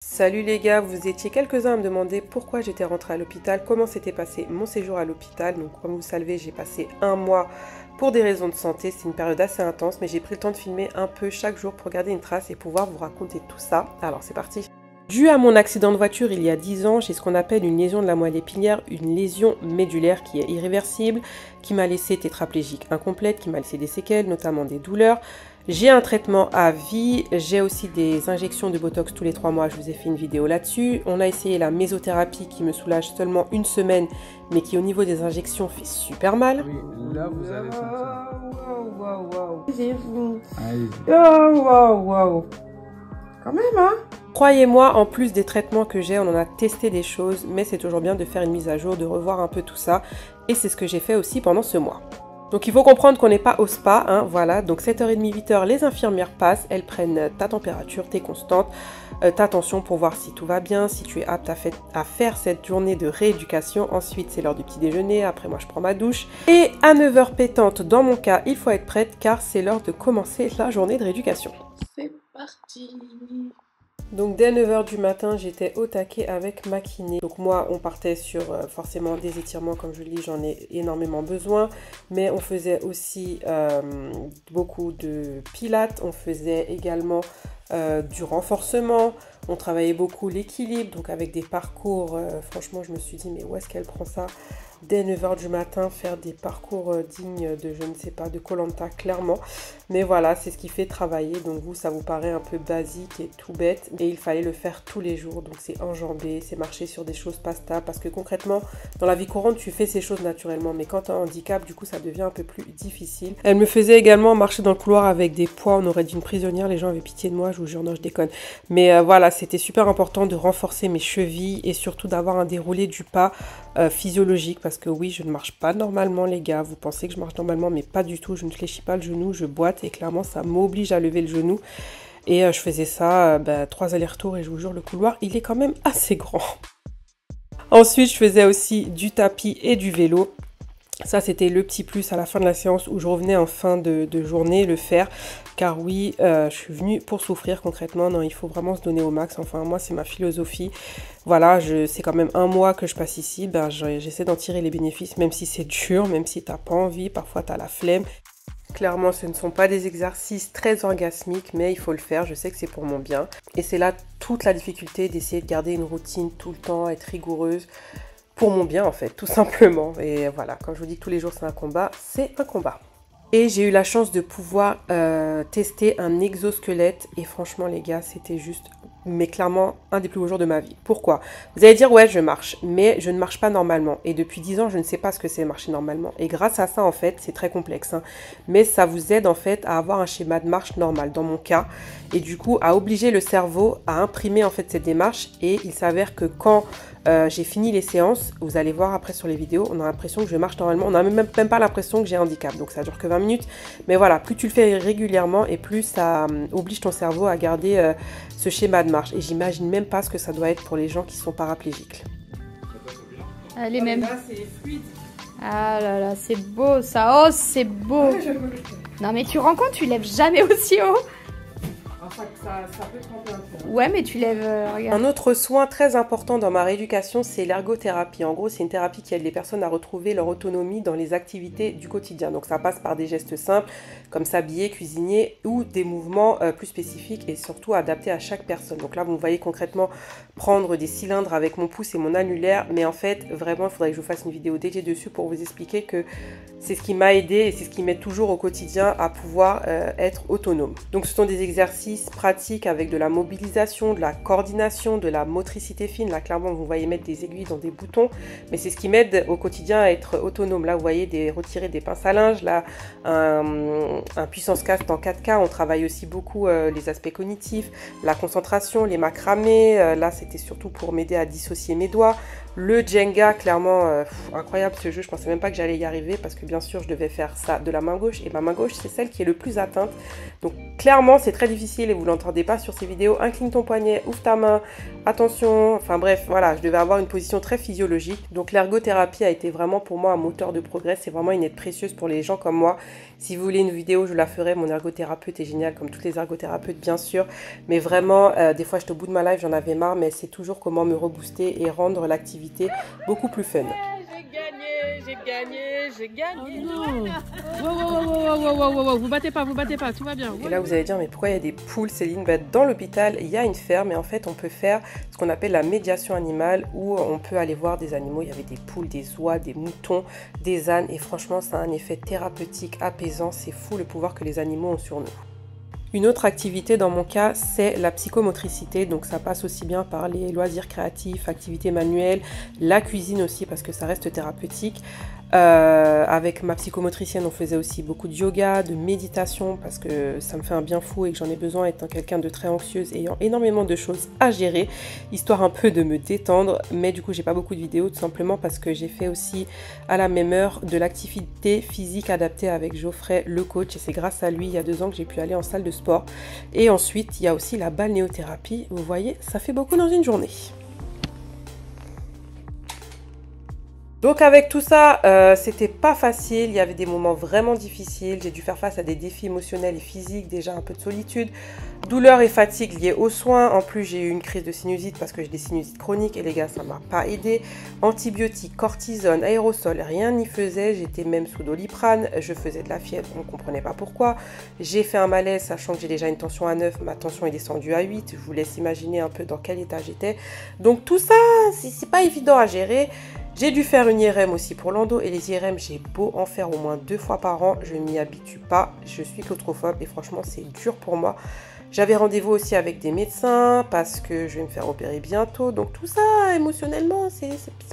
Salut les gars, vous étiez quelques-uns à me demander pourquoi j'étais rentrée à l'hôpital, comment s'était passé mon séjour à l'hôpital. Donc comme vous le savez, j'ai passé un mois pour des raisons de santé, c'est une période assez intense, mais j'ai pris le temps de filmer un peu chaque jour pour garder une trace et pouvoir vous raconter tout ça. Alors c'est parti. Dû à mon accident de voiture il y a 10 ans, j'ai ce qu'on appelle une lésion de la moelle épinière, une lésion médulaire qui est irréversible, qui m'a laissé tétraplégique incomplète, qui m'a laissé des séquelles, notamment des douleurs. J'ai un traitement à vie, j'ai aussi des injections de Botox tous les 3 mois, je vous ai fait une vidéo là-dessus. On a essayé la mésothérapie qui me soulage seulement une semaine, mais qui au niveau des injections fait super mal. Oui, là vous allez sentir. C'est fou. Aïe. Quand même, hein. Croyez-moi, en plus des traitements que j'ai, on en a testé des choses, mais c'est toujours bien de faire une mise à jour, de revoir un peu tout ça. Et c'est ce que j'ai fait aussi pendant ce mois. Donc il faut comprendre qu'on n'est pas au spa, hein, voilà. Donc 7h30, 8h, les infirmières passent, elles prennent ta température, tes constantes, ta tension pour voir si tout va bien, si tu es apte à faire cette journée de rééducation. Ensuite, c'est l'heure du petit déjeuner, après moi je prends ma douche. Et à 9h pétante, dans mon cas, il faut être prête car c'est l'heure de commencer la journée de rééducation. C'est parti. Donc dès 9h du matin, j'étais au taquet avec ma kiné. Donc moi, on partait sur forcément des étirements, comme je le dis, j'en ai énormément besoin. Mais on faisait aussi beaucoup de pilates, on faisait également du renforcement. On travaillait beaucoup l'équilibre, donc avec des parcours, franchement je me suis dit mais où est-ce qu'elle prend ça dès 9h du matin, faire des parcours dignes de je ne sais pas, de Koh-Lanta clairement. Mais voilà, c'est ce qui fait travailler, donc vous ça vous paraît un peu basique et tout bête, et il fallait le faire tous les jours, donc c'est enjamber, c'est marcher sur des choses pas stables, parce que concrètement, dans la vie courante tu fais ces choses naturellement, mais quand tu as un handicap, du coup ça devient un peu plus difficile. Elle me faisait également marcher dans le couloir avec des poids, on aurait dit une prisonnière, les gens avaient pitié de moi, je vous jure, non je déconne. Mais voilà, c'était super important de renforcer mes chevilles et surtout d'avoir un déroulé du pas physiologique, parce que oui, je ne marche pas normalement les gars, vous pensez que je marche normalement, mais pas du tout, je ne fléchis pas le genou, je boite et clairement ça m'oblige à lever le genou. Et je faisais ça 3 allers-retours et je vous jure, le couloir, il est quand même assez grand. Ensuite, je faisais aussi du tapis et du vélo. Ça, c'était le petit plus à la fin de la séance où je revenais en fin de journée le faire. Car oui, je suis venue pour souffrir concrètement. Non, il faut vraiment se donner au max. Enfin, moi, c'est ma philosophie. Voilà, c'est quand même un mois que je passe ici. Ben, j'essaie d'en tirer les bénéfices, même si c'est dur, même si t'as pas envie. Parfois, t'as la flemme. Clairement, ce ne sont pas des exercices très orgasmiques, mais il faut le faire. Je sais que c'est pour mon bien. Et c'est là toute la difficulté d'essayer de garder une routine tout le temps, être rigoureuse. Pour mon bien en fait, tout simplement. Et voilà, quand je vous dis que tous les jours c'est un combat, c'est un combat. Et j'ai eu la chance de pouvoir tester un exosquelette. Et franchement les gars, c'était juste, mais clairement, un des plus beaux jours de ma vie. Pourquoi? Vous allez dire, ouais, je marche, mais je ne marche pas normalement. Et depuis 10 ans, je ne sais pas ce que c'est marcher normalement. Et grâce à ça, en fait, c'est très complexe. Hein, mais ça vous aide, en fait, à avoir un schéma de marche normal, dans mon cas. Et du coup, à obliger le cerveau à imprimer, en fait, cette démarche. Et il s'avère que quand j'ai fini les séances, vous allez voir après sur les vidéos, on a l'impression que je marche normalement. On n'a même pas l'impression que j'ai un handicap. Donc, ça dure que 20 minutes. Mais voilà, plus tu le fais régulièrement et plus ça oblige ton cerveau à garder ce schéma de marche. Et j'imagine même pas ce que ça doit être pour les gens qui sont paraplégiques. Allez, même. Là, c'est fluide. Ah là là, c'est beau ça. Oh, c'est beau. Non, mais tu rends compte, tu lèves jamais aussi haut. Enfin, ça peut tremper un peu. Ouais, mais tu lèves. Regarde. Un autre soin très important dans ma rééducation, c'est l'ergothérapie. En gros, c'est une thérapie qui aide les personnes à retrouver leur autonomie dans les activités du quotidien. Donc ça passe par des gestes simples, comme s'habiller, cuisiner, ou des mouvements plus spécifiques et surtout adaptés à chaque personne. Donc là, vous me voyez concrètement prendre des cylindres avec mon pouce et mon annulaire. Mais en fait, vraiment, il faudrait que je vous fasse une vidéo dédiée dessus pour vous expliquer que c'est ce qui m'a aidé et c'est ce qui m'aide toujours au quotidien à pouvoir être autonome. Donc ce sont des exercices pratiques avec de la mobilisation, de la coordination, de la motricité fine. Là, clairement, vous voyez mettre des aiguilles dans des boutons, mais c'est ce qui m'aide au quotidien à être autonome. Là, vous voyez retirer des pinces à linge, là, un puissance cast en 4K. On travaille aussi beaucoup les aspects cognitifs, la concentration, les macramés. Là, c'était surtout pour m'aider à dissocier mes doigts. Le Jenga, clairement, incroyable ce jeu. Je pensais même pas que j'allais y arriver parce que bien sûr, je devais faire ça de la main gauche. Et ma main gauche, c'est celle qui est le plus atteinte. Donc, clairement, c'est très difficile difficile et vous l'entendez pas sur ces vidéos, incline ton poignet, ouvre ta main, attention, enfin bref, voilà, je devais avoir une position très physiologique. Donc l'ergothérapie a été vraiment pour moi un moteur de progrès, c'est vraiment une aide précieuse pour les gens comme moi. Si vous voulez une vidéo, je la ferai, mon ergothérapeute est génial, comme tous les ergothérapeutes bien sûr, mais vraiment, des fois j'étais au bout de ma life, j'en avais marre, mais c'est toujours comment me rebooster et rendre l'activité beaucoup plus fun. J'ai gagné. Oh non. Wow, vous battez pas, tout va bien. Et là, vous allez dire, mais pourquoi il y a des poules, Céline? Dans l'hôpital, il y a une ferme et en fait, on peut faire ce qu'on appelle la médiation animale où on peut aller voir des animaux. Il y avait des poules, des oies, des moutons, des ânes et franchement, ça a un effet thérapeutique, apaisant. C'est fou le pouvoir que les animaux ont sur nous. Une autre activité dans mon cas, c'est la psychomotricité, donc ça passe aussi bien par les loisirs créatifs, activités manuelles, la cuisine aussi parce que ça reste thérapeutique. Avec ma psychomotricienne, on faisait aussi beaucoup de yoga, de méditation parce que ça me fait un bien fou et que j'en ai besoin étant quelqu'un de très anxieuse ayant énormément de choses à gérer, histoire un peu de me détendre. Mais du coup, j'ai pas beaucoup de vidéos tout simplement parce que j'ai fait aussi à la même heure de l'activité physique adaptée avec Geoffrey, le coach, et c'est grâce à lui il y a 2 ans que j'ai pu aller en salle de sport. Et ensuite, il y a aussi la balnéothérapie. Vous voyez, ça fait beaucoup dans une journée. Donc avec tout ça, c'était pas facile, il y avait des moments vraiment difficiles, j'ai dû faire face à des défis émotionnels et physiques, déjà un peu de solitude, douleur et fatigue liées aux soins, en plus j'ai eu une crise de sinusite parce que j'ai des sinusites chroniques et les gars ça m'a pas aidé, antibiotiques, cortisone, aérosol, rien n'y faisait, j'étais même sous Doliprane, je faisais de la fièvre, on comprenait pas pourquoi, j'ai fait un malaise sachant que j'ai déjà une tension à 9, ma tension est descendue à 8, je vous laisse imaginer un peu dans quel état j'étais, donc tout ça c'est pas évident à gérer. J'ai dû faire une IRM aussi pour l'endo et les IRM, j'ai beau en faire au moins 2 fois par an, je m'y habitue pas, je suis claustrophobe et franchement c'est dur pour moi. J'avais rendez-vous aussi avec des médecins parce que je vais me faire opérer bientôt, donc tout ça émotionnellement c'est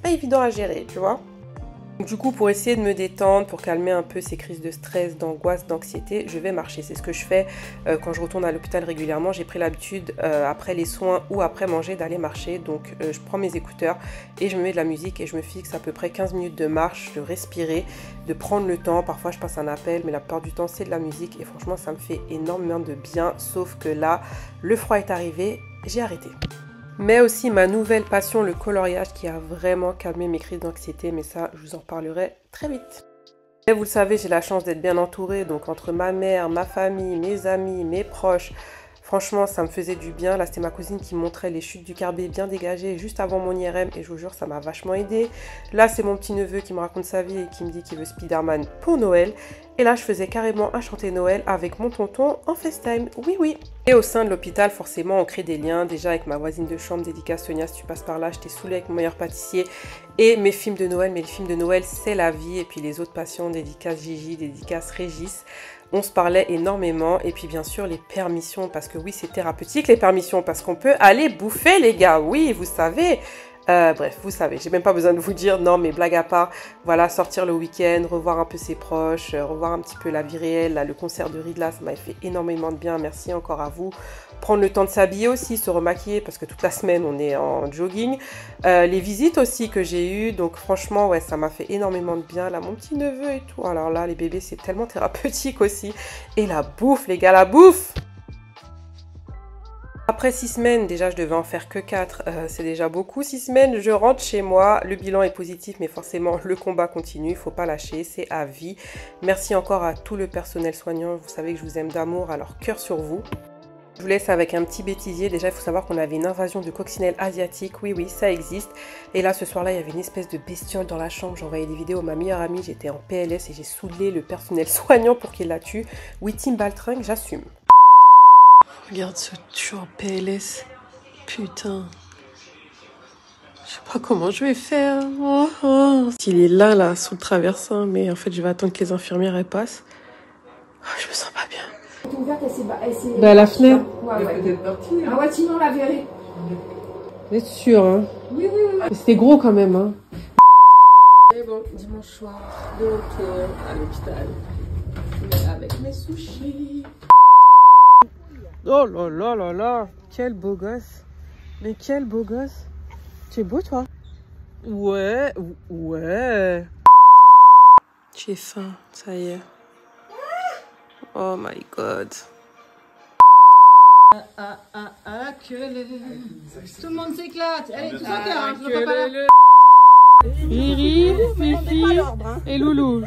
pas évident à gérer, tu vois. Donc, du coup, pour essayer de me détendre, pour calmer un peu ces crises de stress, d'angoisse, d'anxiété, je vais marcher. C'est ce que je fais quand je retourne à l'hôpital régulièrement. J'ai pris l'habitude, après les soins ou après manger, d'aller marcher. Donc, je prends mes écouteurs et je me mets de la musique et je me fixe à peu près 15 minutes de marche, de respirer, de prendre le temps. Parfois, je passe un appel, mais la plupart du temps, c'est de la musique. Et franchement, ça me fait énormément de bien. Sauf que là, le froid est arrivé, j'ai arrêté. Mais aussi ma nouvelle passion, le coloriage, qui a vraiment calmé mes crises d'anxiété, mais ça, je vous en parlerai très vite. Et vous le savez, j'ai la chance d'être bien entourée, donc entre ma mère, ma famille, mes amis, mes proches, franchement, ça me faisait du bien. Là, c'était ma cousine qui me montrait les chutes du Carbet bien dégagées juste avant mon IRM et je vous jure, ça m'a vachement aidé. Là, c'est mon petit neveu qui me raconte sa vie et qui me dit qu'il veut Spider-Man pour Noël. Et là, je faisais carrément un chanter Noël avec mon tonton en FaceTime. Oui, oui. Et au sein de l'hôpital, forcément, on crée des liens. Déjà avec ma voisine de chambre, dédicace Sonia, si tu passes par là, je t'ai saoulée avec mon meilleur pâtissier. Et mes films de Noël. Mais les films de Noël, c'est la vie. Et puis les autres patients, dédicace Gigi, dédicace Régis. On se parlait énormément. Et puis bien sûr, les permissions. Parce que oui, c'est thérapeutique, les permissions. Parce qu'on peut aller bouffer, les gars. Oui, vous savez. Bref, vous savez, j'ai même pas besoin de vous dire, non mais blague à part, voilà, sortir le week-end, revoir un peu ses proches, revoir un petit peu la vie réelle, là, le concert de Ridla, ça m'a fait énormément de bien, merci encore à vous. Prendre le temps de s'habiller aussi, se remaquiller, parce que toute la semaine on est en jogging. Les visites aussi que j'ai eues, donc franchement, ouais, ça m'a fait énormément de bien, là, mon petit neveu et tout, alors là, les bébés, c'est tellement thérapeutique aussi. Et la bouffe, les gars, la bouffe! Après 6 semaines, déjà je devais en faire que 4, c'est déjà beaucoup. 6 semaines, je rentre chez moi, le bilan est positif, mais forcément le combat continue, il ne faut pas lâcher, c'est à vie. Merci encore à tout le personnel soignant, vous savez que je vous aime d'amour, alors cœur sur vous. Je vous laisse avec un petit bêtisier. Déjà, il faut savoir qu'on avait une invasion de coccinelles asiatiques. Oui, oui, ça existe. Et là, ce soir-là, il y avait une espèce de bestiole dans la chambre. J'envoyais des vidéos à ma meilleure amie, j'étais en PLS et j'ai saoulé le personnel soignant pour qu'il la tue. Oui, Tim Baltringue, j'assume. Regarde ce tueur en PLS. Putain. Je sais pas comment je vais faire. Oh, oh. Il est là, sous le traversin. Mais en fait, je vais attendre que les infirmières elles passent. Oh, je me sens pas bien. Elle est ouverte, elle s'est... Bah, la fenêtre. Ouais, ouais. Ah ouais, sinon on la verrait. Vous êtes sûr, hein? Oui, oui, oui. C'était gros quand même, hein. Et bon, dimanche soir, de retour à l'hôpital. Avec mes sushis. Oh là là là là, quel beau gosse. Mais quel beau gosse. Tu es beau, toi? Ouais, ouais. J'ai faim, ça y est. Oh my god. Tout le monde s'éclate. Allez, tous en cœur, hein, je veux pas là. Riri, Fifi et Loulou.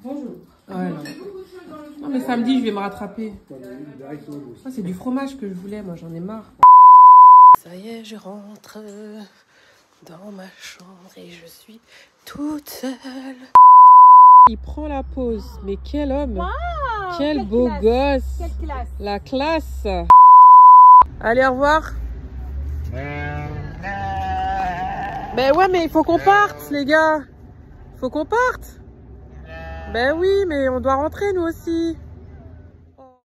Bonjour. Ouais, non, mais samedi, je vais me rattraper. Ah, c'est du fromage que je voulais, moi, j'en ai marre. Ça y est, je rentre dans ma chambre et je suis toute seule. Il prend la pause, mais quel homme! Quel beau gosse! Quelle classe! La classe! Allez, au revoir! Ben ouais, mais il faut qu'on parte, les gars! Faut qu'on parte! Ben oui, mais on doit rentrer, nous aussi!